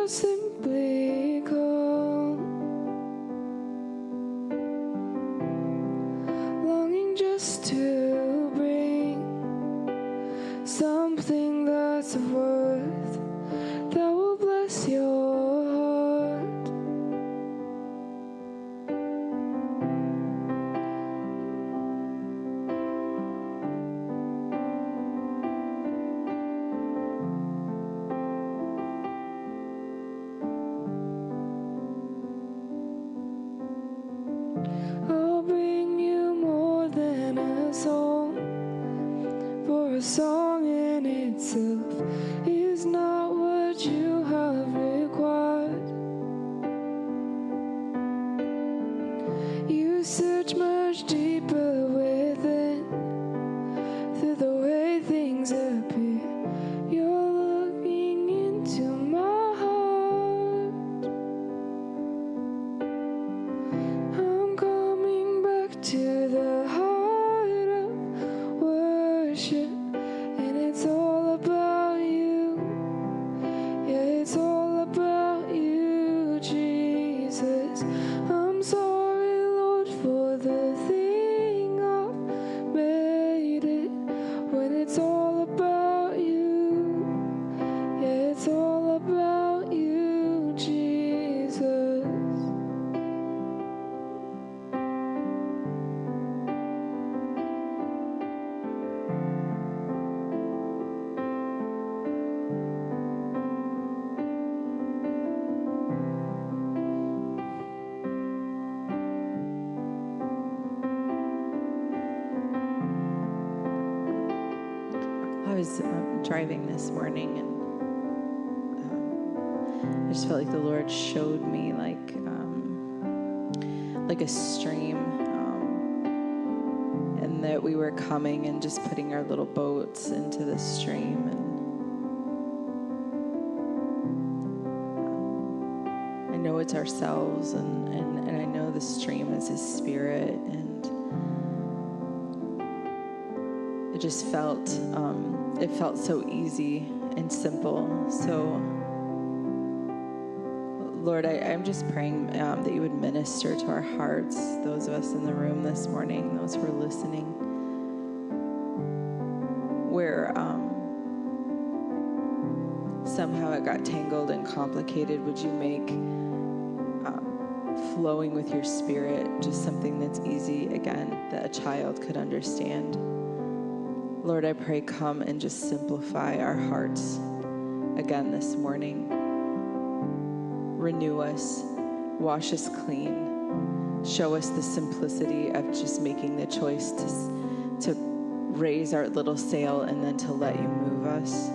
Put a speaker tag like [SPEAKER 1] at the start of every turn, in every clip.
[SPEAKER 1] simply come, longing just to bring something that's of worth that will bless your heart. I'll bring you more than a song, for a song in itself is not what you have required. You search much deeper within, through the way things appear. You're looking into my heart. I'm coming back to the heart of worship, and it's all about you. Yeah, it's all about you, Jesus. I'm sorry, Lord, for the thing I've made it, when it's all about you. Yeah, it's all about you, Jesus.
[SPEAKER 2] I was driving this morning, and I just felt like the Lord showed me like a stream, and that we were coming and just putting our little boats into the stream. And I know it's ourselves, and I know the stream is His Spirit, and it just felt it felt so easy and simple. So Lord, I'm just praying that you would minister to our hearts, those of us in the room this morning, those who are listening, where somehow it got tangled and complicated. Would you make flowing with your Spirit just something that's easy again, that a child could understand? Lord, I pray, come and just simplify our hearts again this morning. Renew us, wash us clean, show us the simplicity of just making the choice to raise our little sail and then to let you move us.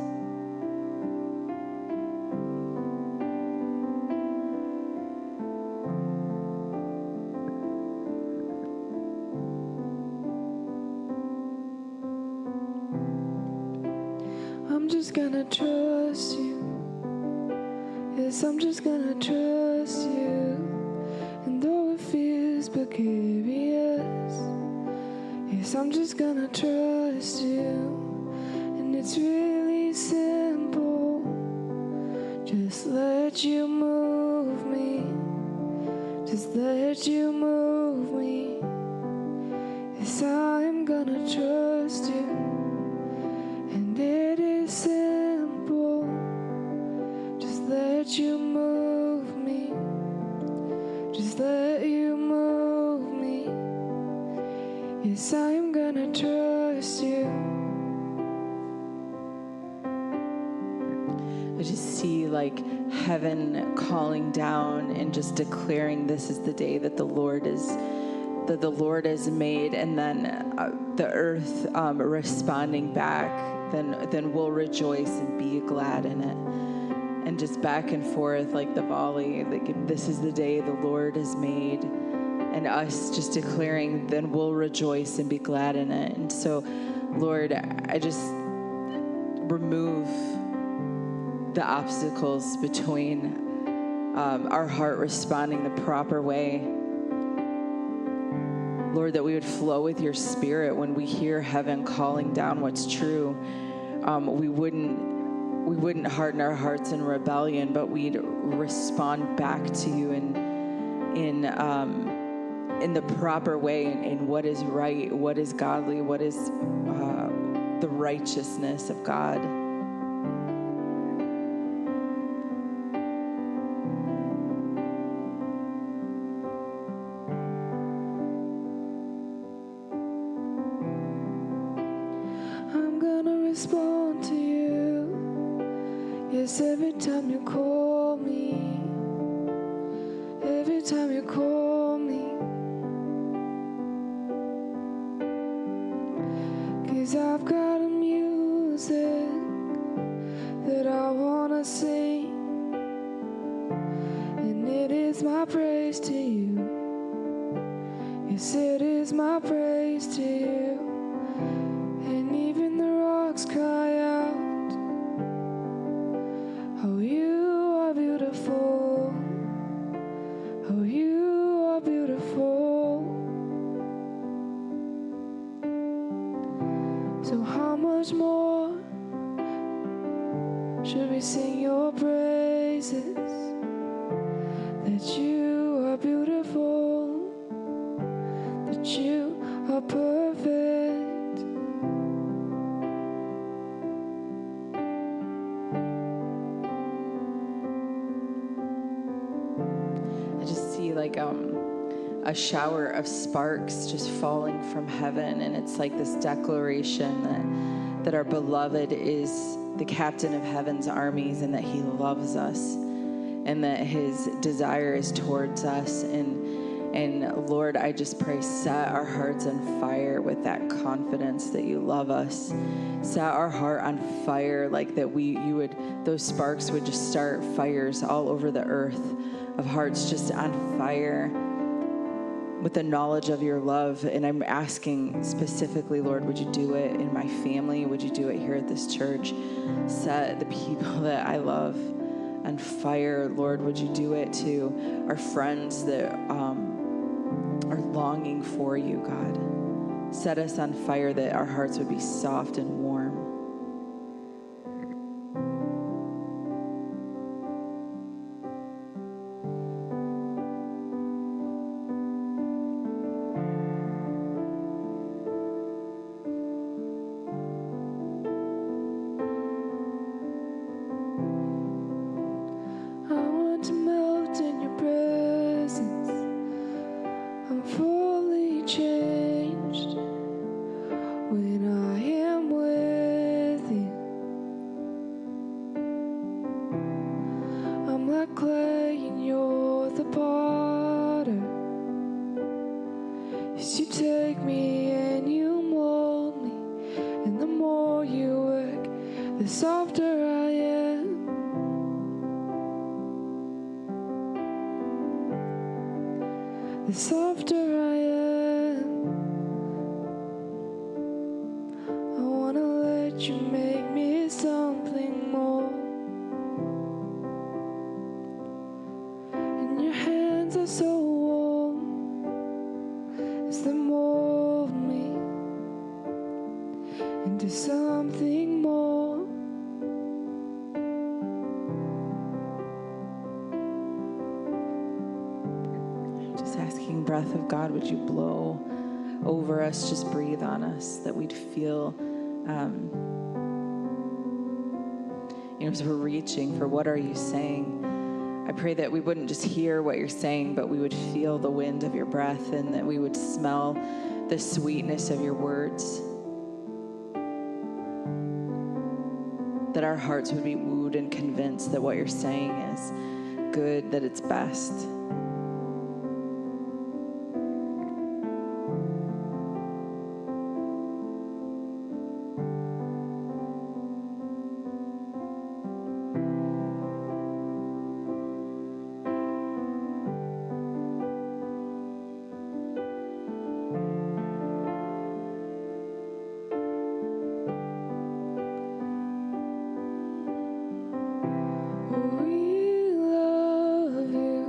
[SPEAKER 1] I'm just gonna trust you. Yes, I'm just gonna trust you. And though it feels precarious, yes, I'm just gonna trust you. And it's really simple. Just let you move me. Just let you move me. Yes, I'm gonna trust you. And it is simple. Just let you move me. Just let you move me. Yes, I'm gonna trust you.
[SPEAKER 2] I just see like heaven calling down and just declaring this is the day that the Lord has made, and then the earth responding back. Then we'll rejoice and be glad in it. And just back and forth like the volley, like this is the day the Lord has made, and us just declaring, then we'll rejoice and be glad in it. And so, Lord, I just remove the obstacles between our heart responding the proper way. Lord, that we would flow with your Spirit when we hear heaven calling down what's true. We we wouldn't harden our hearts in rebellion, but we'd respond back to you in the proper way, in what is right, what is godly, what is the righteousness of God.
[SPEAKER 1] I'm gonna respond to you. Yes, every time you call me, every time you call me. 'Cause I've got a music that I wanna sing, and it is my praise to you. Yes, it is my praise to you. And even the rocks cry out, oh, you are beautiful. Oh, you are beautiful. So how much more should we sing your praises? That you are beautiful, that you are perfect.
[SPEAKER 2] I just see like a shower of sparks just falling from heaven, and it's like this declaration that our beloved is the captain of heaven's armies, and that he loves us, and that his desire is towards us. And Lord, I just pray, set our hearts on fire with that confidence that you love us. Set our heart on fire, like that those sparks would just start fires all over the earth, of hearts just on fire with the knowledge of your love. And I'm asking specifically, Lord, would you do it in my family? Would you do it here at this church? Set the people that I love on fire. Lord, would you do it to our friends that are longing for you, God? Set us on fire that our hearts would be soft and warm.
[SPEAKER 1] I want to melt in your presence. I'm fully changed when I am with you. I'm like clay and you're the potter. Yes, you take me and you mold me, and the more you work, the softer I am. The softer I am. I wanna let you make me something more. And your hands are so warm as they mold me into something more.
[SPEAKER 2] Just asking, breath of God, would you blow over us, just breathe on us, that we'd feel, as we're reaching for what are you saying. I pray that we wouldn't just hear what you're saying, but we would feel the wind of your breath, and that we would smell the sweetness of your words. That our hearts would be wooed and convinced that what you're saying is good, that it's best.
[SPEAKER 1] We love you.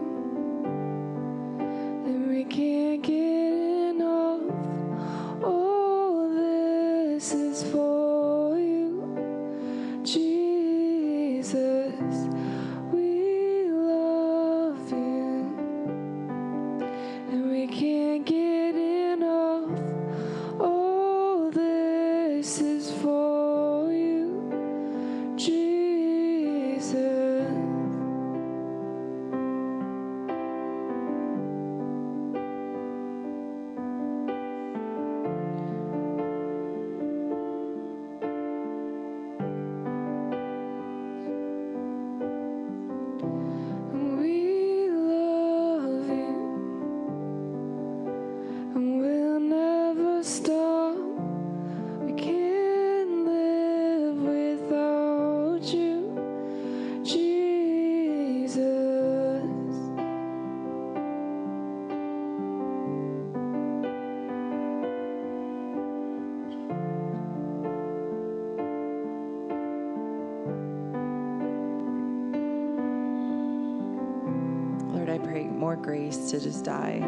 [SPEAKER 2] I pray more grace to just die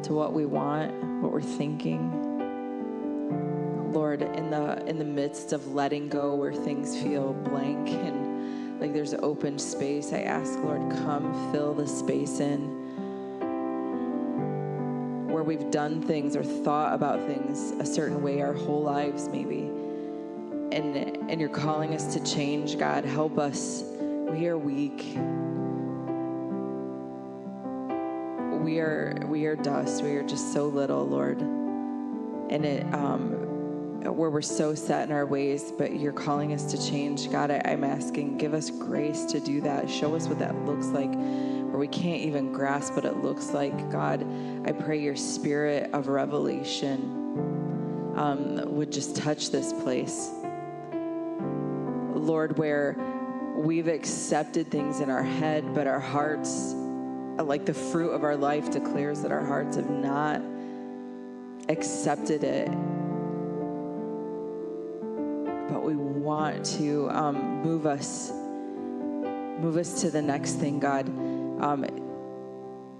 [SPEAKER 2] to what we want, what we're thinking. Lord, in the midst of letting go where things feel blank and like there's open space, I ask, Lord, come fill the space in where we've done things or thought about things a certain way our whole lives maybe. And you're calling us to change, God. Help us. We are weak. We are dust. We are just so little, Lord. And where we're so set in our ways, but you're calling us to change. God, I'm asking, give us grace to do that. Show us what that looks like, where we can't even grasp what it looks like. God, I pray your spirit of revelation would just touch this place. Lord, where we've accepted things in our head, but our hearts, like the fruit of our life declares that our hearts have not accepted it. But we want to move us to the next thing, God.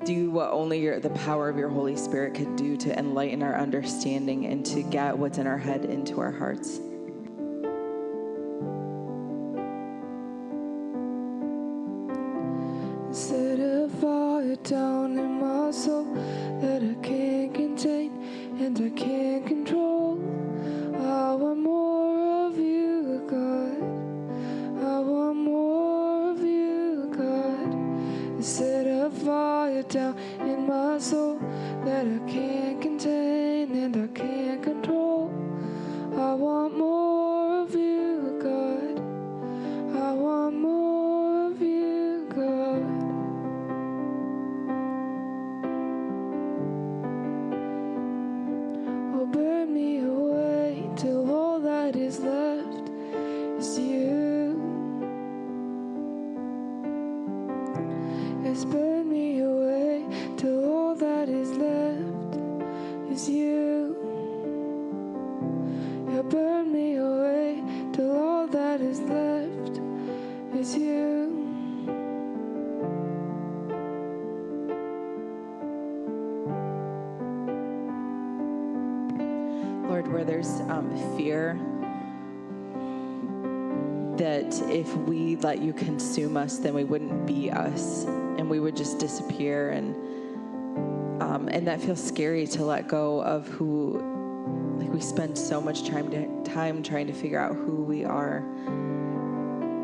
[SPEAKER 2] Do what only the power of your Holy Spirit could do to enlighten our understanding and to get what's in our head into our hearts.
[SPEAKER 1] Set a fire down in my soul that I can't contain and I can't control. I want more of you, God. I want more of you, God. Set a fire down in my soul that I can't contain and I can't control. I want more of you, God. I want more of you, God. Oh, burn me away till all that is left is you. Yes, burn me away till all that is left is you. Yeah, burn me away till all that is left is you.
[SPEAKER 2] Lord, where there's fear that if we let you consume us, then we wouldn't be us and we would just disappear. And that feels scary to let go of who, like we spend so much time trying to figure out who we are.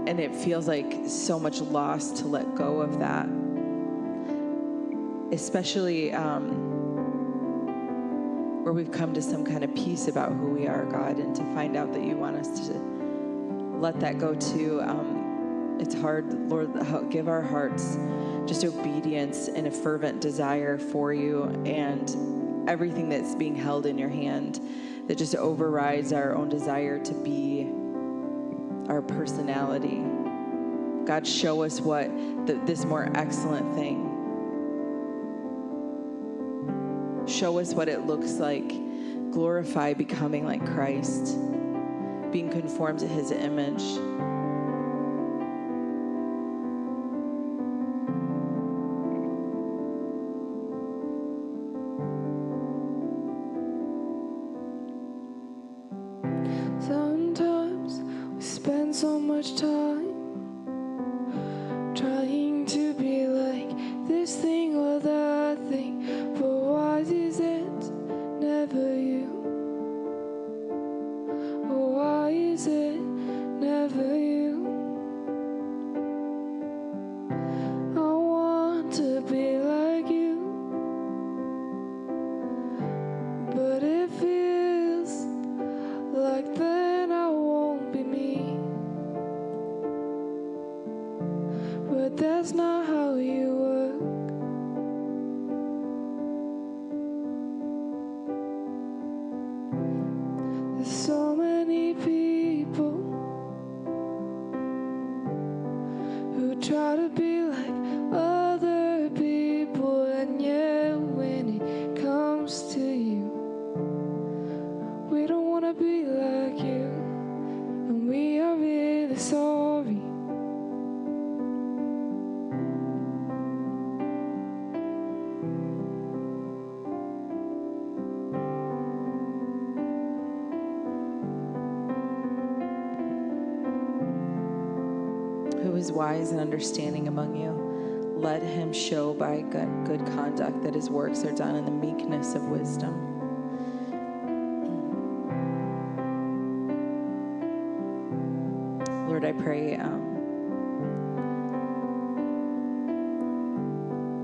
[SPEAKER 2] And it feels like so much loss to let go of that. Especially where we've come to some kind of peace about who we are, God, and to find out that you want us to let that go too. It's hard, Lord. Give our hearts just obedience and a fervent desire for you, and everything that's being held in your hand that just overrides our own desire to be our personality. God, show us what this more excellent thing. Show us what it looks like. Glorify becoming like Christ, being conformed to his image.
[SPEAKER 1] Sometimes we spend so much time trying to be like this thing or that thing, but why is it never you? Or why is it never you? I want to be like you, but it feels like then I won't be me. But that's not how you work. There's so many people who try to be like other people, and yet when it comes to you, we don't want to be like you, and we are really sorry.
[SPEAKER 2] is wise and understanding among you. Let him show by good conduct that his works are done in the meekness of wisdom. Lord, I pray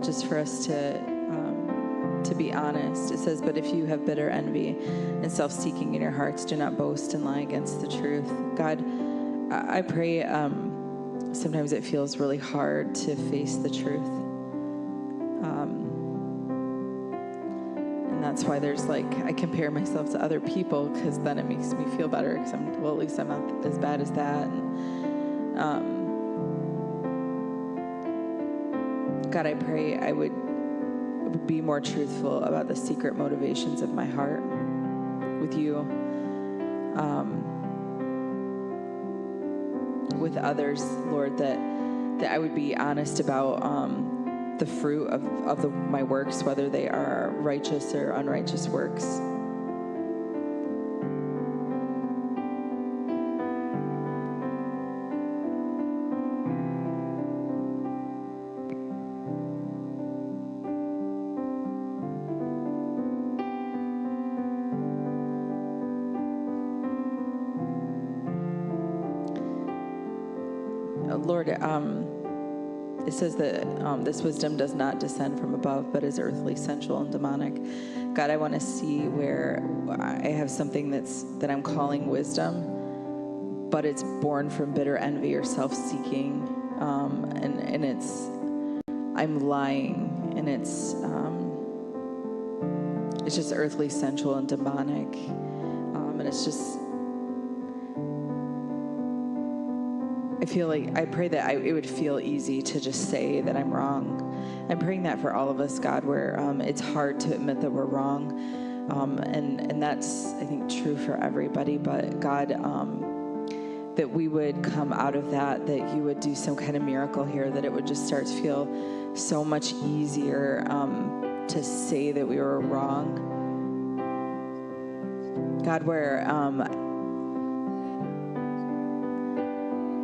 [SPEAKER 2] just for us to be honest. It says, but if you have bitter envy and self-seeking in your hearts, do not boast and lie against the truth. God, I pray sometimes it feels really hard to face the truth. And that's why there's I compare myself to other people, because then it makes me feel better, because at least I'm not as bad as that. And God, I pray I would be more truthful about the secret motivations of my heart with you, with others, Lord, that I would be honest about the fruit of my works, whether they are righteous or unrighteous works. Lord, it says that this wisdom does not descend from above, but is earthly, sensual, and demonic. God, I want to see where I have something that I'm calling wisdom, but it's born from bitter envy or self-seeking, and I'm lying, and it's just earthly, sensual, and demonic, and it's just. I pray that it would feel easy to just say that I'm wrong. I'm praying that for all of us, God, where it's hard to admit that we're wrong. And that's, I think, true for everybody. But God, that we would come out of that you would do some kind of miracle here, that it would just start to feel so much easier to say that we were wrong. God, where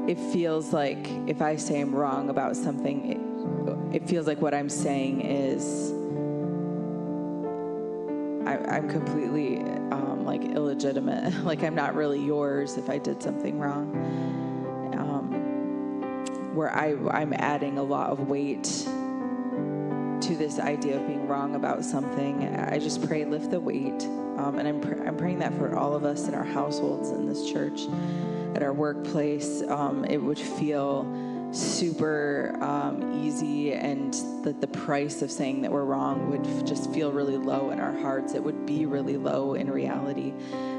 [SPEAKER 2] it feels like if I say I'm wrong about something, it feels like what I'm saying is I'm completely illegitimate. Like I'm not really yours if I did something wrong. Where I'm adding a lot of weight to this idea of being wrong about something. I just pray, lift the weight. And I'm praying that for all of us in our households, in this church, at our workplace, it would feel super easy, and that the price of saying that we're wrong would just feel really low in our hearts. It would be really low in reality,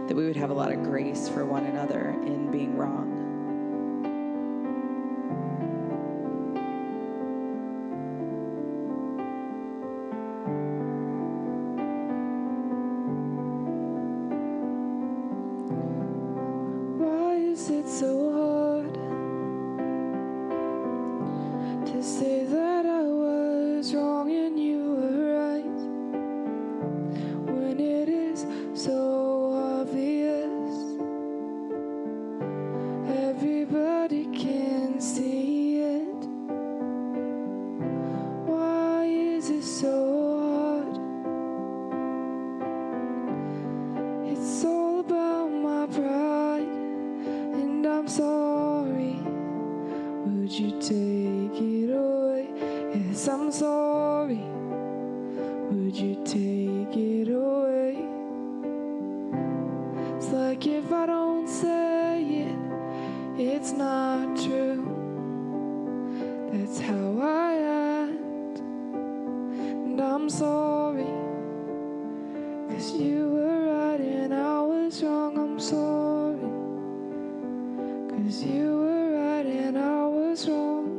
[SPEAKER 2] that we would have a lot of grace for one another in being wrong.
[SPEAKER 1] Is it so hard to say that I was wrong and you were right, when it is so obvious? Everybody can see it. Why is it so hard? It's all about my pride, and I'm sorry. Would you take it away? Yes, I'm sorry. Would you take it away? It's like if I don't say it, it's not true. That's how I act, and I'm sorry, 'cause you were right and I was wrong. I'm sorry, 'cause you were right and I was wrong.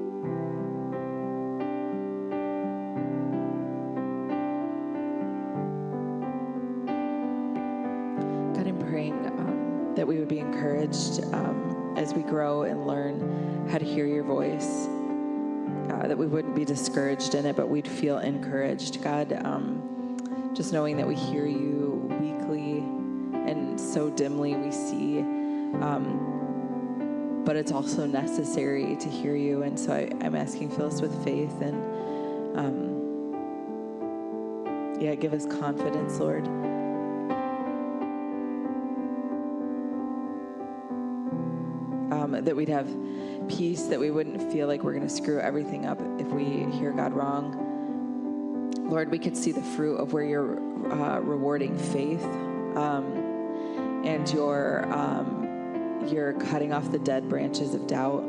[SPEAKER 2] God, I'm praying that we would be encouraged as we grow and learn how to hear your voice, that we wouldn't be discouraged in it, but we'd feel encouraged. God, just knowing that we hear you weekly and so dimly we see but it's also necessary to hear you. And so I'm asking, fill us with faith and, give us confidence, Lord. That we'd have peace, that we wouldn't feel like we're going to screw everything up if we hear God wrong. Lord, we could see the fruit of where you're rewarding faith, and you're cutting off the dead branches of doubt.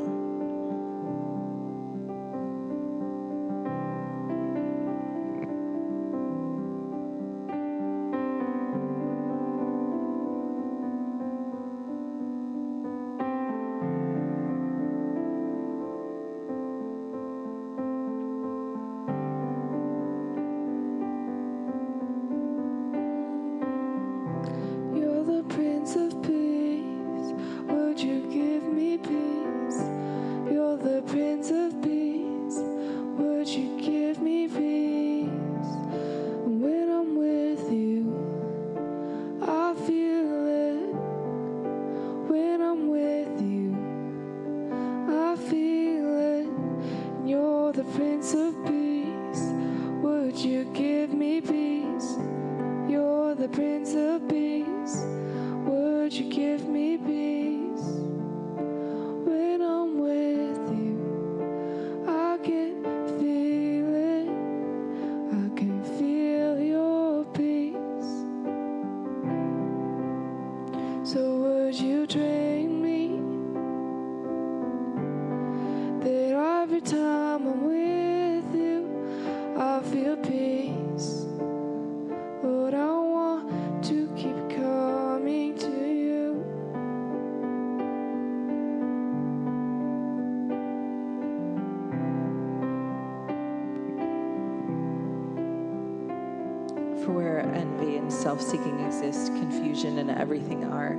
[SPEAKER 2] For where envy and self-seeking exist, confusion and everything are.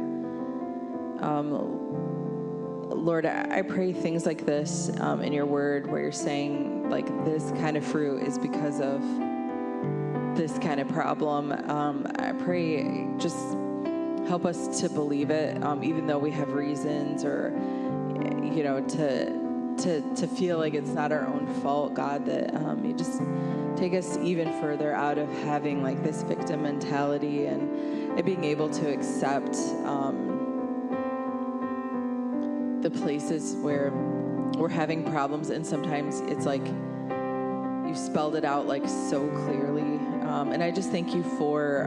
[SPEAKER 2] Lord, I pray things like this in your word where you're saying, like, this kind of fruit is because of this kind of problem. I pray just help us to believe it, even though we have reasons or, to feel like it's not our own fault, God, that you just take us even further out of having like this victim mentality and being able to accept the places where we're having problems, and sometimes it's like you've spelled it out like so clearly. And I just thank you for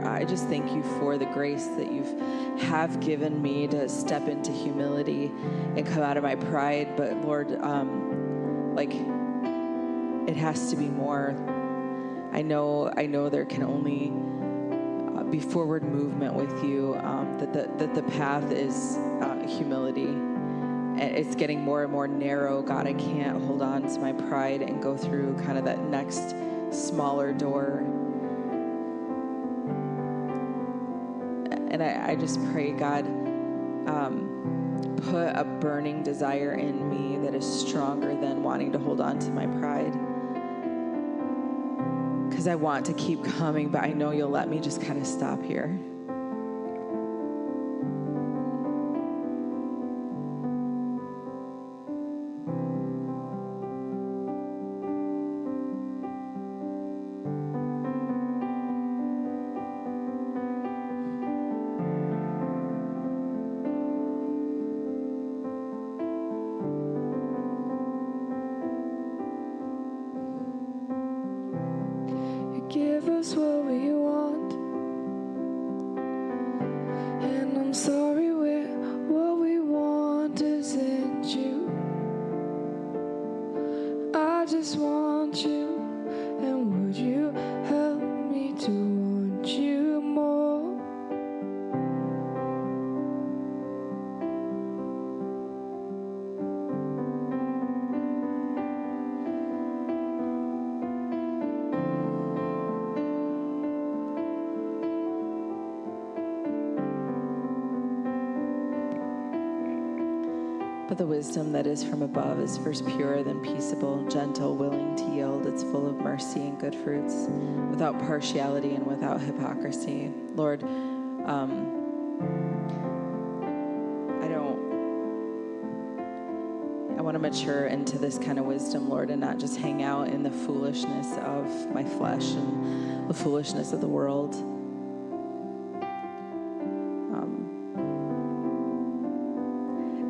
[SPEAKER 2] the grace that you have given me to step into humility and come out of my pride. But Lord, it has to be more. I know there can only be forward movement with you, that the path is humility. And it's getting more and more narrow. God, I can't hold on to my pride and go through kind of that next smaller door. And I just pray, God, put a burning desire in me that is stronger than wanting to hold on to my pride. Because I want to keep coming, but I know you'll let me just kind of stop here.
[SPEAKER 1] Give us what we want, and I'm sorry what we want isn't you. I just want you, and would you help me to want you more?
[SPEAKER 2] But the wisdom that is from above is first pure, then peaceable, gentle, willing to yield. It's full of mercy and good fruits, without partiality and without hypocrisy. Lord, want to mature into this kind of wisdom, Lord, and not just hang out in the foolishness of my flesh and the foolishness of the world.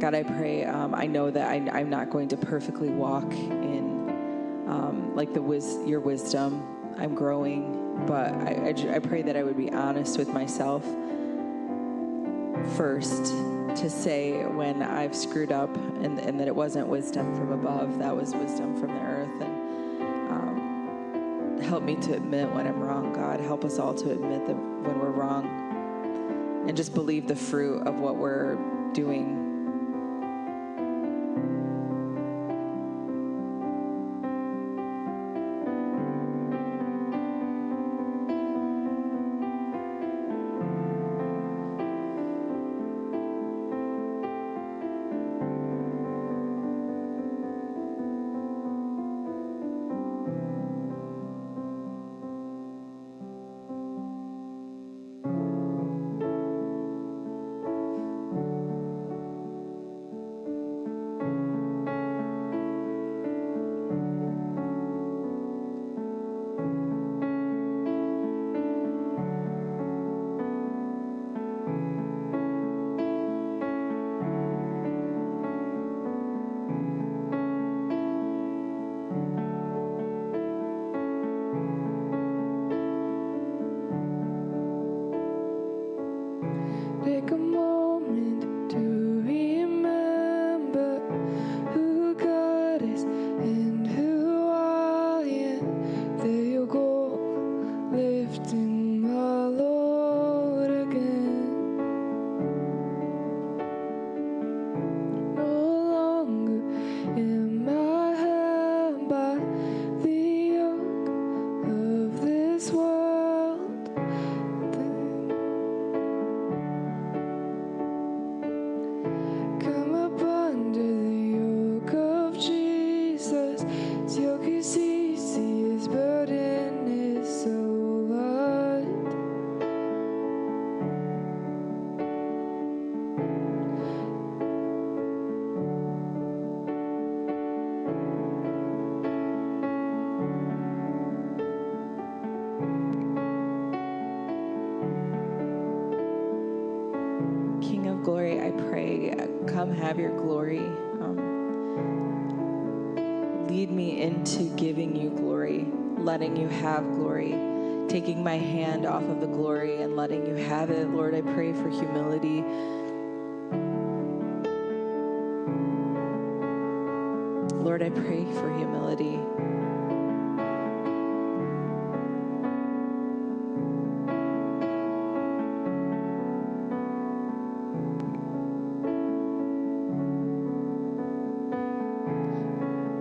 [SPEAKER 2] God, I pray, I know that I'm not going to perfectly walk in your wisdom. I'm growing, but I pray that I would be honest with myself first to say when I've screwed up and that it wasn't wisdom from above, that was wisdom from the earth. And help me to admit when I'm wrong, God. Help us all to admit that when we're wrong and just believe the fruit of what we're doing.
[SPEAKER 1] Take a moment to remember who God is and who I am. There you go, lifting my Lord again. No longer am I held by the yoke of this world. Come up under the yoke of Jesus. His yoke is easy, his burden is so light.
[SPEAKER 2] King of glory, I pray, come have your glory. Lead me into giving you glory, letting you have glory, taking my hand off of the glory and letting you have it. Lord, I pray for humility. Lord, I pray for humility.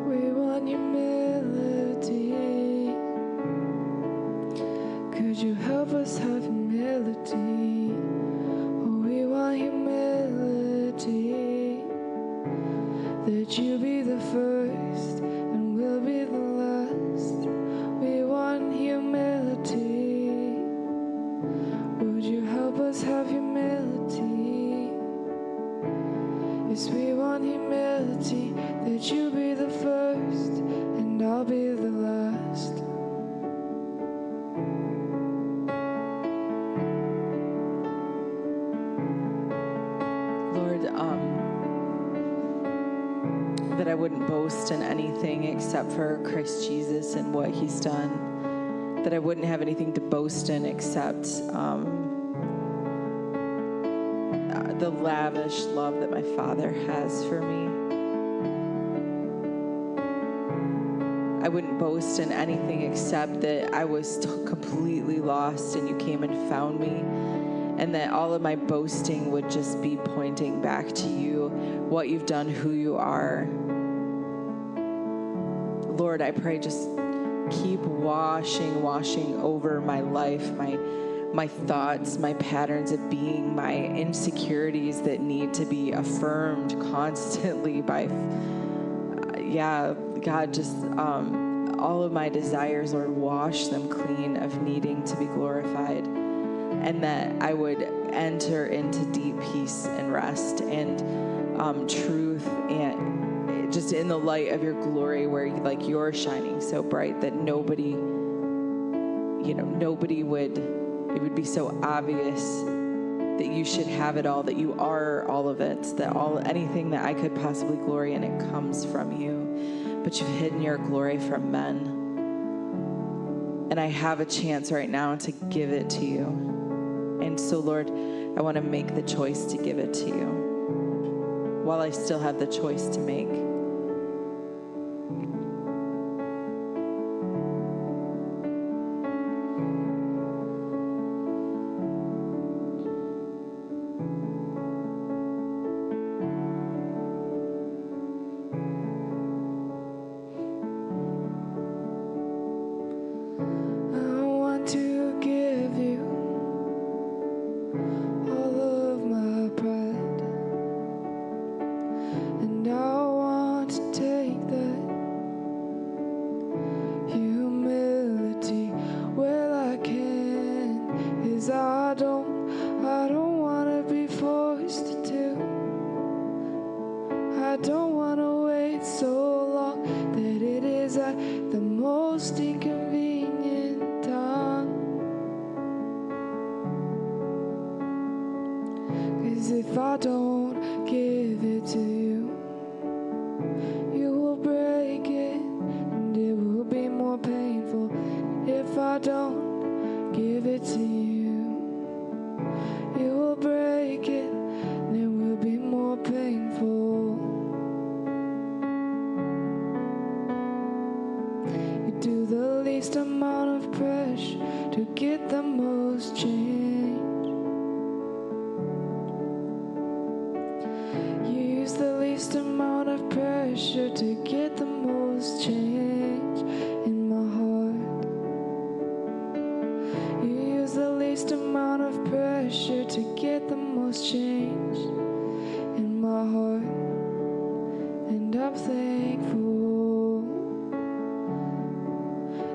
[SPEAKER 1] We want humility. Could you help us have humility? Oh, we want humility. That you be the first and we'll be the last. We want humility. Would you help us have humility? Yes, we want humility. That you be the first and I'll be the last.
[SPEAKER 2] Lord, that I wouldn't boast in anything except for Christ Jesus and what he's done. That I wouldn't have anything to boast in except the lavish love that my Father has for me. I wouldn't boast in anything except that I was completely lost and you came and found me, and that all of my boasting would just be pointing back to you, what you've done, who you are. Lord, I pray just keep washing over my life, my thoughts, my patterns of being, my insecurities that need to be affirmed constantly by, God, just all of my desires, Lord, wash them clean of needing to be glorified, and that I would enter into deep peace and rest and truth and just in the light of your glory, where like you're shining so bright that nobody would, it would be so obvious that you should have it all, that you are all of it, that anything that I could possibly glory in, it comes from you. But you've hidden your glory from men. And I have a chance right now to give it to you. And so, Lord, I want to make the choice to give it to you while I still have the choice to make.
[SPEAKER 1] If I don't give it to you, you will break it, and it will be more painful. If I don't give it to you, you will break it, and it will be more painful. You do the least amount of pressure to get the most change. The least amount of pressure to get the most change in my heart. You use the least amount of pressure to get the most change in my heart. And I'm thankful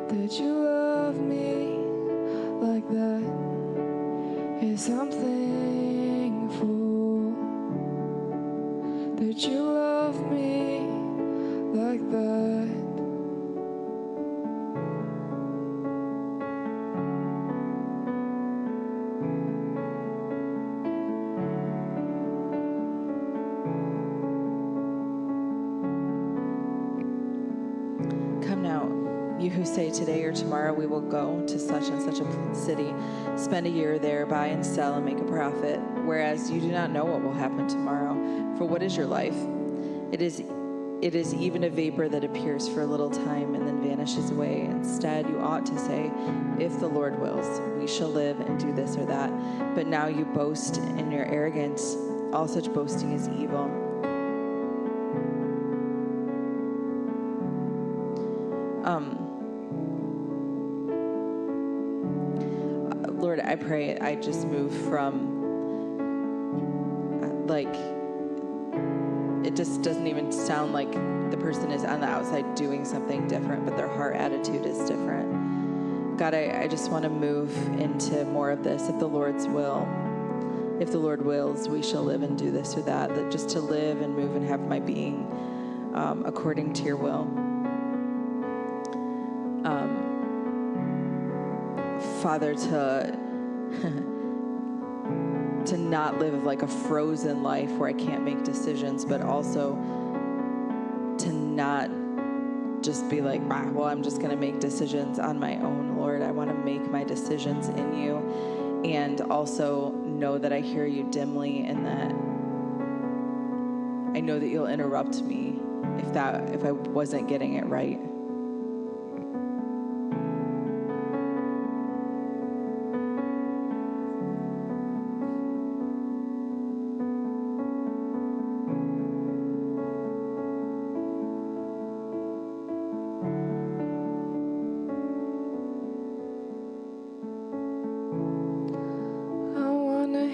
[SPEAKER 1] that you love me like that. Yes, I'm thankful that you love me like that.
[SPEAKER 2] Come now, you who say today or tomorrow we will go to such and such a city, spend a year there, buy and sell and make a profit, whereas you do not know what will happen tomorrow. For what is your life? It is even a vapor that appears for a little time and then vanishes away. Instead, you ought to say, if the Lord wills, we shall live and do this or that. But now you boast in your arrogance. All such boasting is evil. Lord, I pray I just move from it just doesn't even sound like the person is on the outside doing something different, but their heart attitude is different. God, I just want to move into more of this. If the Lord's will, if the Lord wills, we shall live and do this or that. That just to live and move and have my being according to your will. Father, to not live like a frozen life where I can't make decisions, but also to not just be like, well, I'm just going to make decisions on my own, Lord. I want to make my decisions in you, and also know that I hear you dimly, and that I know that you'll interrupt me if I wasn't getting it right.
[SPEAKER 1] I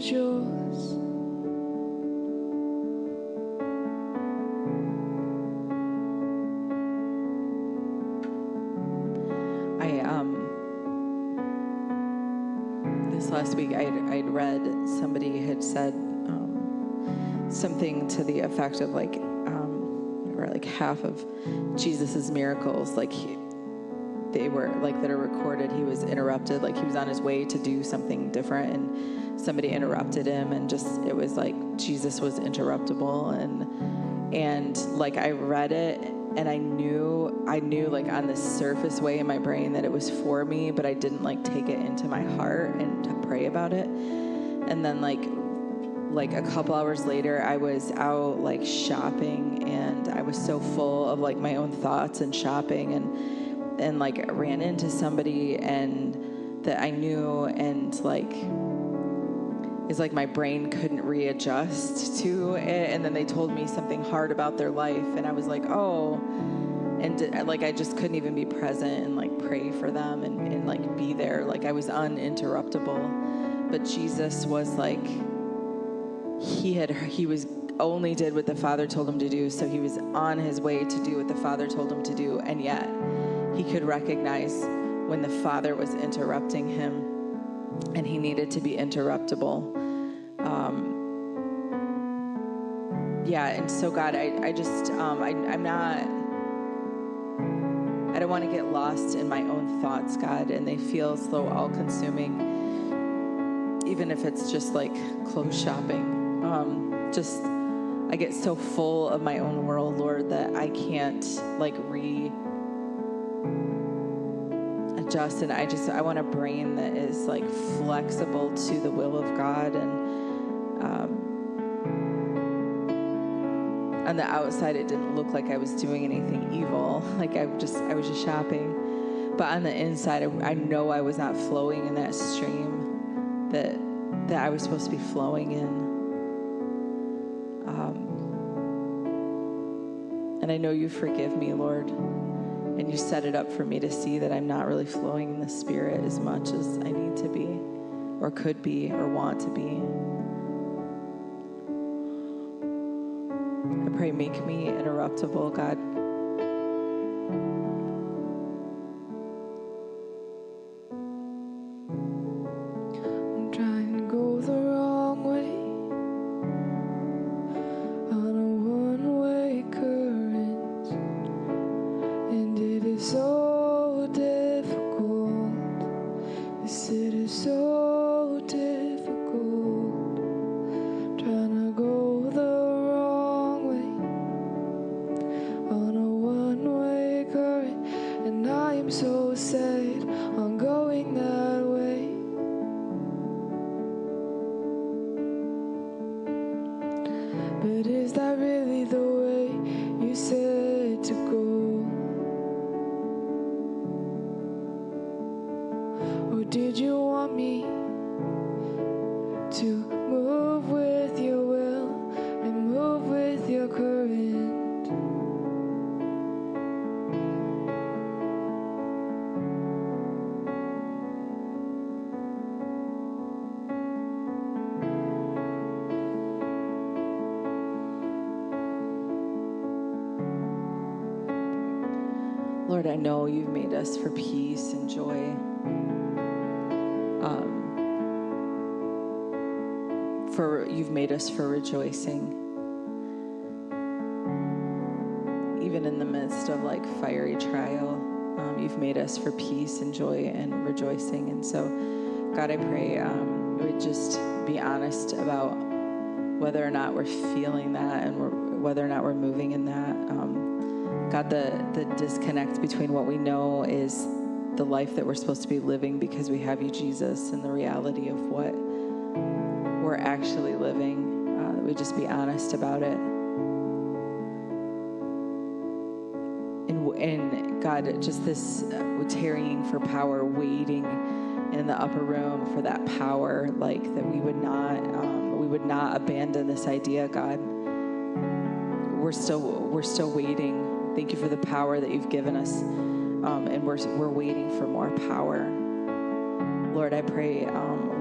[SPEAKER 1] but yours.
[SPEAKER 2] This last week I'd read, somebody had said something to the effect of like, or like half of Jesus's miracles, like they were like that are recorded, he was interrupted, like he was on his way to do something different and somebody interrupted him, and just it was like Jesus was interruptible, and like I read it and I knew like on the surface way in my brain that it was for me, but I didn't like take it into my heart and to pray about it. And then like a couple hours later, I was out like shopping, and I was so full of like my own thoughts and shopping, and like I ran into somebody and that I knew, and like it's like my brain couldn't readjust to it, and then they told me something hard about their life, and I was like, oh, and like I just couldn't even be present and like pray for them and like be there, like I was uninterruptible. But Jesus was like, he was only did what the Father told him to do, so he was on his way to do what the Father told him to do, and yet he could recognize when the Father was interrupting him and he needed to be interruptible. Yeah, and so God, I just, I'm not, I don't want to get lost in my own thoughts, God, and they feel so all-consuming, even if it's just like clothes shopping. Just, I get so full of my own world, Lord, that I can't like readjust, and I want a brain that is like flexible to the will of God. And on the outside, it didn't look like I was doing anything evil. Like I was just shopping. But on the inside, I know I was not flowing in that stream that I was supposed to be flowing in. And I know you forgive me, Lord. And you set it up for me to see that I'm not really flowing in the Spirit as much as I need to be, or could be, or want to be. I pray, make me interruptible, God.
[SPEAKER 1] I'm trying to go the wrong way on a one-way current, and it is so difficult. Yes, it is so difficult. Trying to go the wrong way on a one-way current, and I am so sad on going that way. But is that really the way you said to go? Or did you want me to move with your will and move with your current?
[SPEAKER 2] Lord, I know you've made us for peace and joy. You've made us for rejoicing. Even in the midst of like fiery trial, you've made us for peace and joy and rejoicing. And so, God, I pray we would just be honest about whether or not we're feeling that and whether or not we're moving in that. God, the disconnect between what we know is the life that we're supposed to be living because we have you, Jesus, and the reality of what we're actually living. We just be honest about it. And God, just this tarrying for power, waiting in the upper room for that power, like that we would not abandon this idea, God. We're still waiting. Thank you for the power that you've given us, and we're waiting for more power. Lord, I pray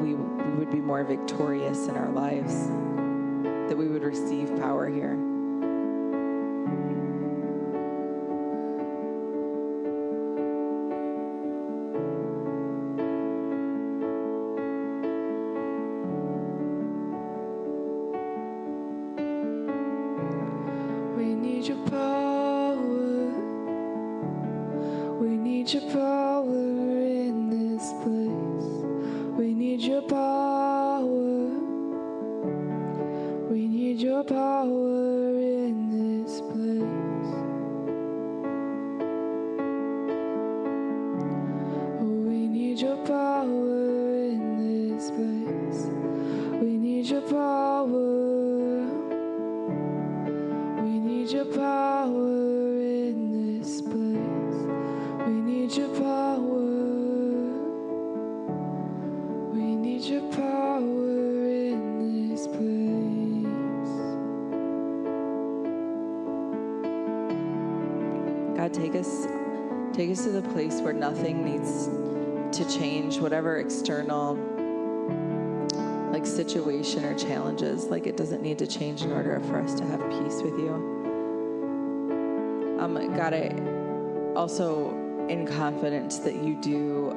[SPEAKER 2] we would be more victorious in our lives, that we would receive power here.
[SPEAKER 1] We need your power. We need your power in this place. We need your power. We need your power in this place. We need your power in this place. We need your power. We need your power in this place. We need your power. We need your power in this place.
[SPEAKER 2] God, take us to the place where nothing needs to change, whatever external situation or challenges, it doesn't need to change in order for us to have peace with you. God, I also in confidence that you do,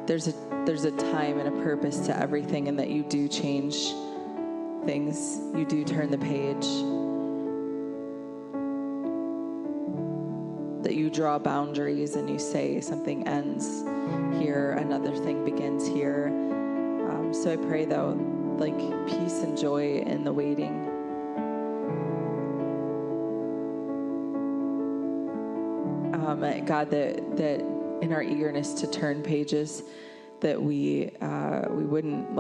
[SPEAKER 2] there's a time and a purpose to everything, and that you do change things. You do turn the page. That you draw boundaries and you say something ends here, another thing begins here. So I pray, though, peace and joy in the waiting. God, that in our eagerness to turn pages, that we wouldn't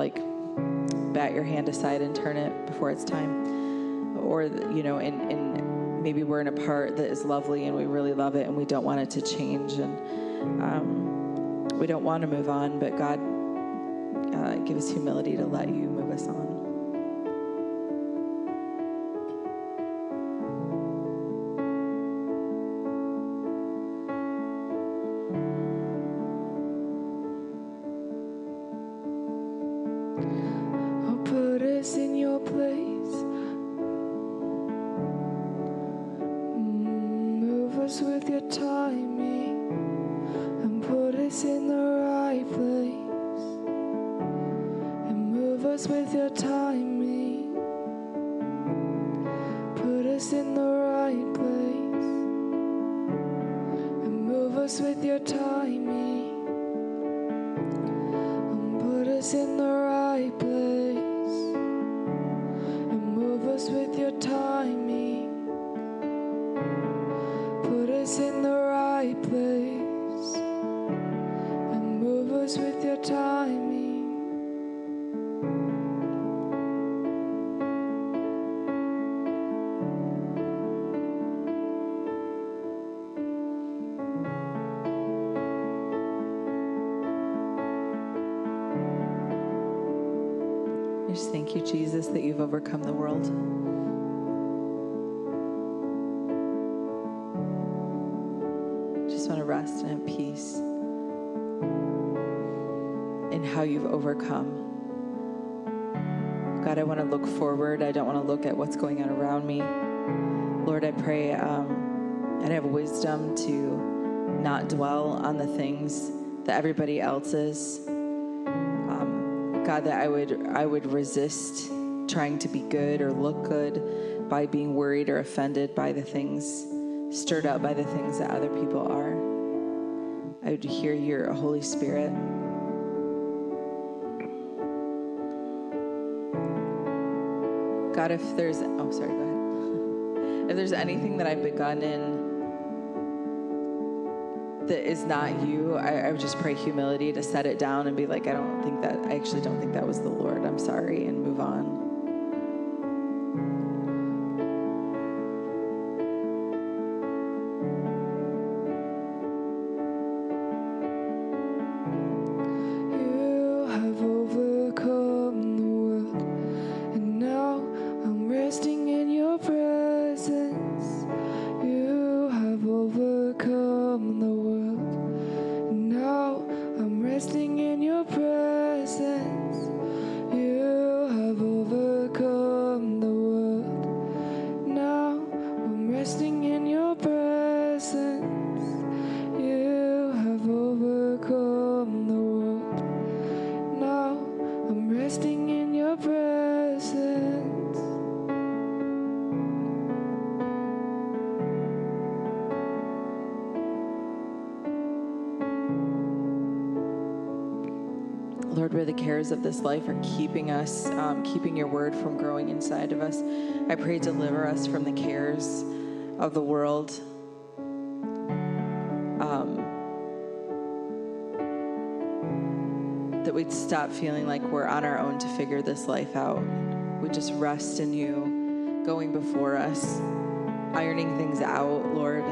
[SPEAKER 2] bat your hand aside and turn it before it's time, or and maybe we're in a part that is lovely and we really love it and we don't want it to change, and we don't want to move on, but God, give us humility to let you move us on.
[SPEAKER 1] Oh, put us in your place. Move us with your timing and put us in the right place. Move us with your timing. Put us in the right place. And move us with your timing. And put us in the right place. And move us with your timing. Put us in the right place. And move us with your timing.
[SPEAKER 2] Just thank you, Jesus, that you've overcome the world. Just want to rest and have peace in how you've overcome. God, I want to look forward. I don't want to look at what's going on around me. Lord, I pray and have wisdom to not dwell on the things that everybody else is. God, that I would resist trying to be good or look good by being worried or offended by the things, stirred up by the things that other people are. I would hear your Holy Spirit. God, if there's anything that I've begun in that is not you, I would just pray humility to set it down and be like, I actually don't think that was the Lord. I'm sorry, and move on.
[SPEAKER 1] You have overcome the world, and now I'm resting in your presence. You have overcome the world, and now I'm
[SPEAKER 2] Lord, where the cares of this life are keeping us, keeping your word from growing inside of us, I pray deliver us from the cares of the world. That we'd stop feeling like we're on our own to figure this life out. We just rest in you, going before us, ironing things out, Lord.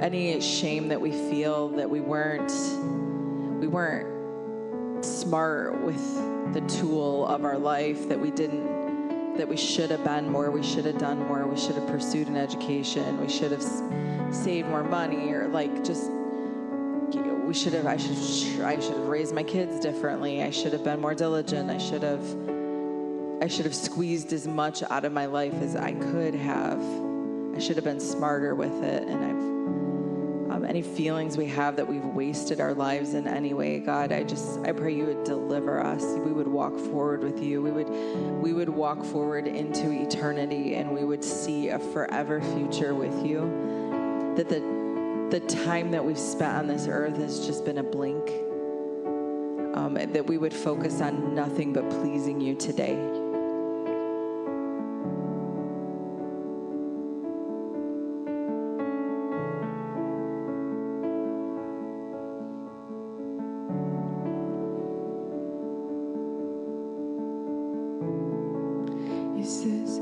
[SPEAKER 2] Any shame that we feel that we weren't smart with the tool of our life, that we should have been more, we should have done more, we should have pursued an education, we should have saved more money, or like just, I should have raised my kids differently. I should have been more diligent. I should have squeezed as much out of my life as I could have. I should have been smarter with it. And any feelings we have that we've wasted our lives in any way, God, I pray you would deliver us. We would walk forward with you. We would walk forward into eternity, and we would see a forever future with you. That the time that we've spent on this earth has just been a blink. That we would focus on nothing but pleasing you today.
[SPEAKER 1] He says,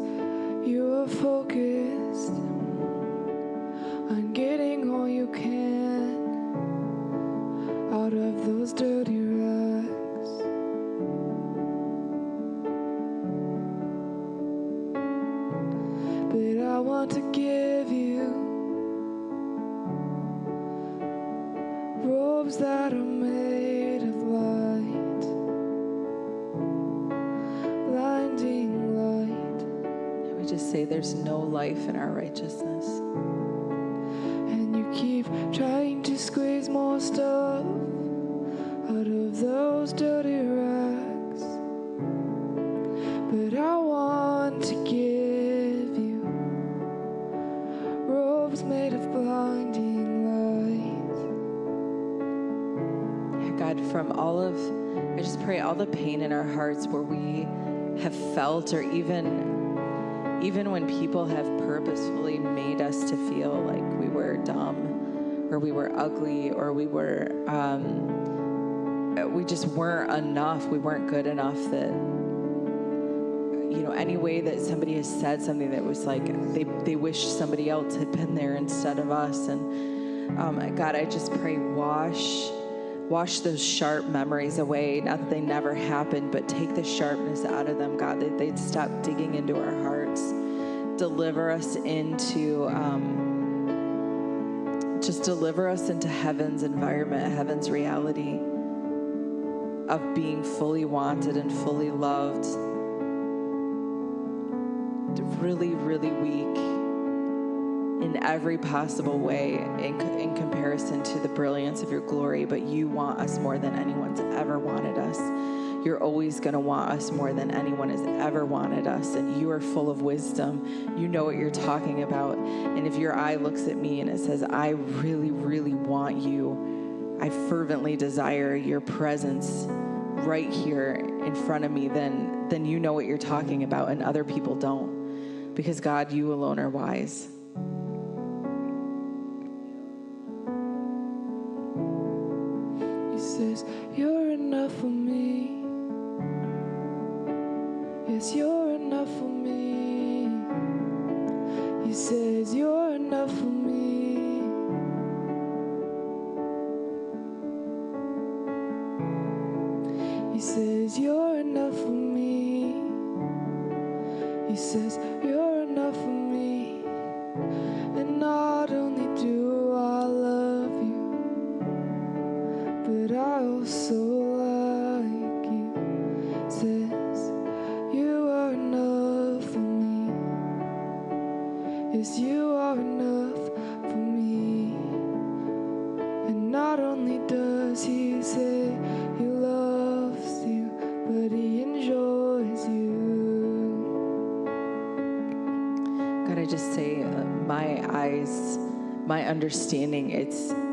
[SPEAKER 1] you are focused on getting all you can out of those dirty rags. But I want to give you robes that are made of light, blinding light.
[SPEAKER 2] And we just say there's no life in our righteousness.
[SPEAKER 1] And you keep trying to squeeze more stuff out of those dirty rags. But I want to give you robes made of blinding light.
[SPEAKER 2] Yeah, God, from I just pray all the pain in our hearts where we have felt, or even when people have purposefully made us to feel like we were dumb, or we were ugly, or we just weren't enough, we weren't good enough, that, any way that somebody has said something that was like they wish somebody else had been there instead of us. And God, I just pray wash those sharp memories away. Not that they never happened, but take the sharpness out of them, God, that they'd stop digging into our hearts. Deliver us into heaven's environment, heaven's reality of being fully wanted and fully loved. Really, really weak in every possible way in comparison to the brilliance of your glory, but you want us more than anyone's ever wanted us. You're always going to want us more than anyone has ever wanted us, and you are full of wisdom. You know what you're talking about. And if your eye looks at me and it says, I really, really want you, I fervently desire your presence right here in front of me, then you know what you're talking about, and other people don't. Because God, you alone are wise.
[SPEAKER 1] He says, you're enough for me. Yes, you're enough for me. He says, you're enough for me. He says, you're enough for me. He says, you're enough for me. And not only do I love you, but I also like you. Says, you are enough for me. Yes, you are enough for me. And not only does he say he loves you, but he enjoys you.
[SPEAKER 2] God, I just say my eyes, my understanding,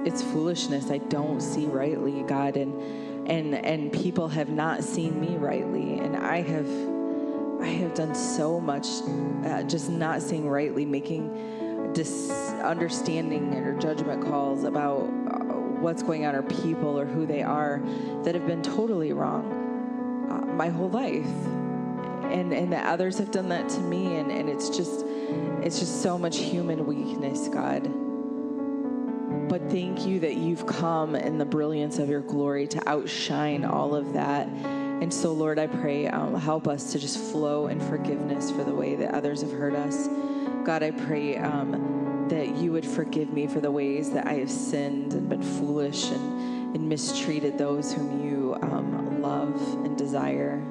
[SPEAKER 2] it's foolishness. I don't see rightly, God, and people have not seen me rightly, and I have done so much just not seeing rightly, making understanding or judgment calls about what's going on or people or who they are that have been totally wrong my whole life, and that others have done that to me, and it's just so much human weakness, God. But thank you that you've come in the brilliance of your glory to outshine all of that. And so, Lord, I pray, help us to just flow in forgiveness for the way that others have hurt us. God, I pray that you would forgive me for the ways that I have sinned and been foolish and mistreated those whom you love and desire.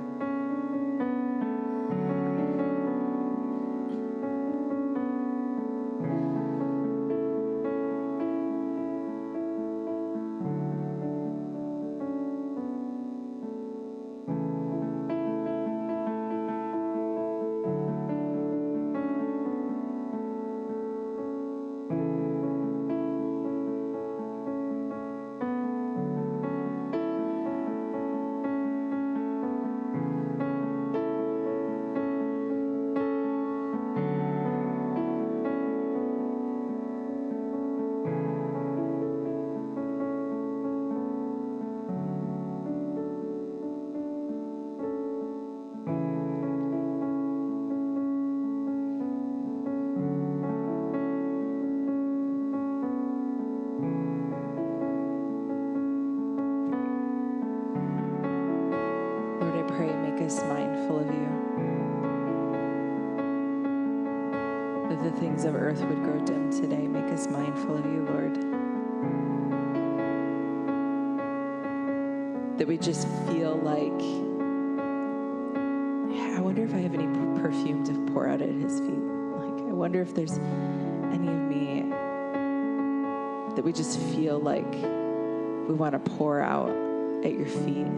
[SPEAKER 2] Mindful of you, that the things of earth would grow dim today. Make us mindful of you, Lord, that we just feel like, I wonder if I have any perfume to pour out at his feet. Like, I wonder if there's any of me that we just feel like we want to pour out at your feet.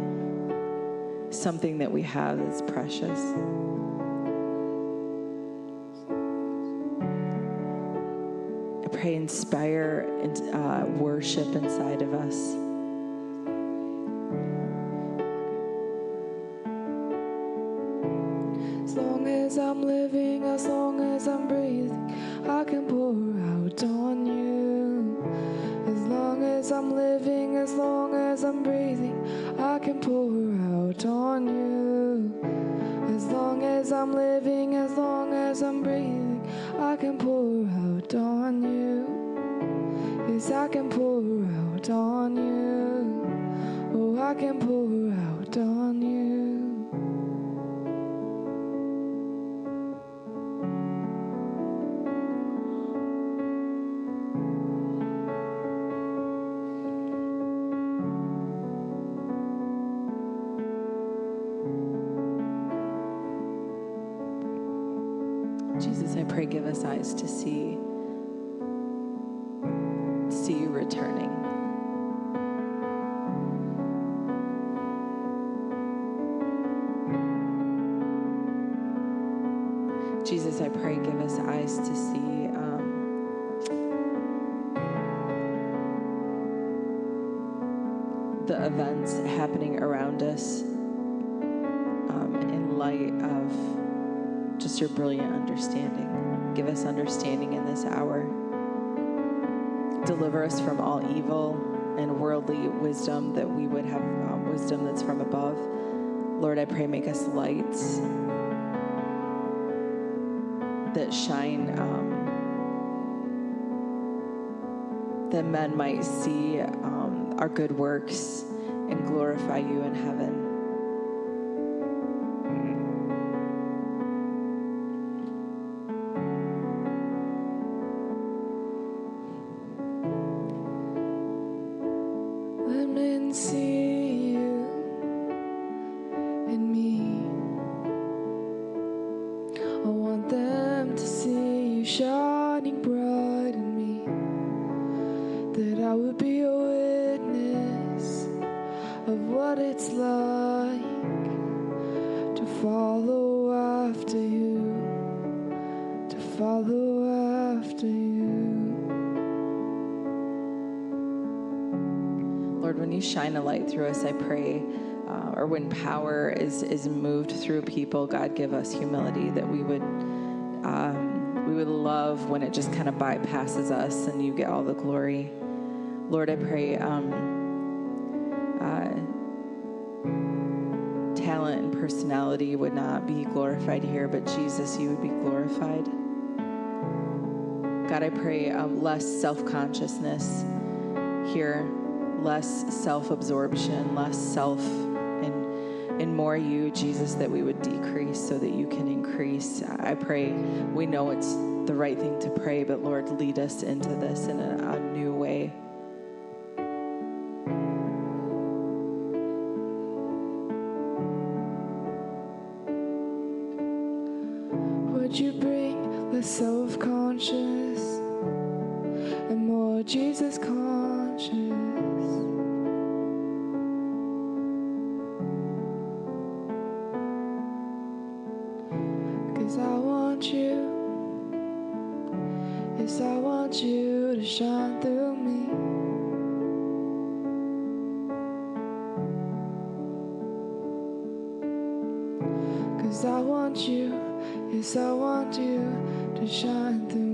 [SPEAKER 2] Something that we have that's precious. I pray, inspire and worship inside of us.
[SPEAKER 1] As long as I'm living, as long as I'm breathing, I can pour out on you. As long as I'm living, as long as I'm breathing, I can pour out on you. As long as I'm living, as long as I'm breathing, I can pour out on you. Yes, I can pour out on you. Oh, I can pour out on you.
[SPEAKER 2] Jesus, I pray, give us eyes to see you returning. Jesus, I pray, give us eyes to see the events happening around us in light of just your brilliant understanding. Give us understanding in this hour. Deliver us from all evil and worldly wisdom, that we would have wisdom that's from above. Lord, I pray, make us lights that shine, that men might see our good works and glorify you in heaven.
[SPEAKER 1] Let men see you in me. I want them to see you shining bright in me, that I would be a witness of what it's like to follow after you, to follow after you.
[SPEAKER 2] Lord, when you shine a light through us, I pray, or when power is moved through people, God, give us humility, that we would love when it just kind of bypasses us and you get all the glory. Lord, I pray talent and personality would not be glorified here, but Jesus, you would be glorified. God, I pray less self-consciousness here, less self-absorption, less self, and more you, Jesus, that we would decrease so that you can increase. I pray, we know it's the right thing to pray, but Lord, lead us into this in a new way.
[SPEAKER 1] Would you bring less self-conscious and more Jesus conscious? 'Cause I want you, yes, I want you to shine through me. 'Cause I want you, yes, I want you to shine through me.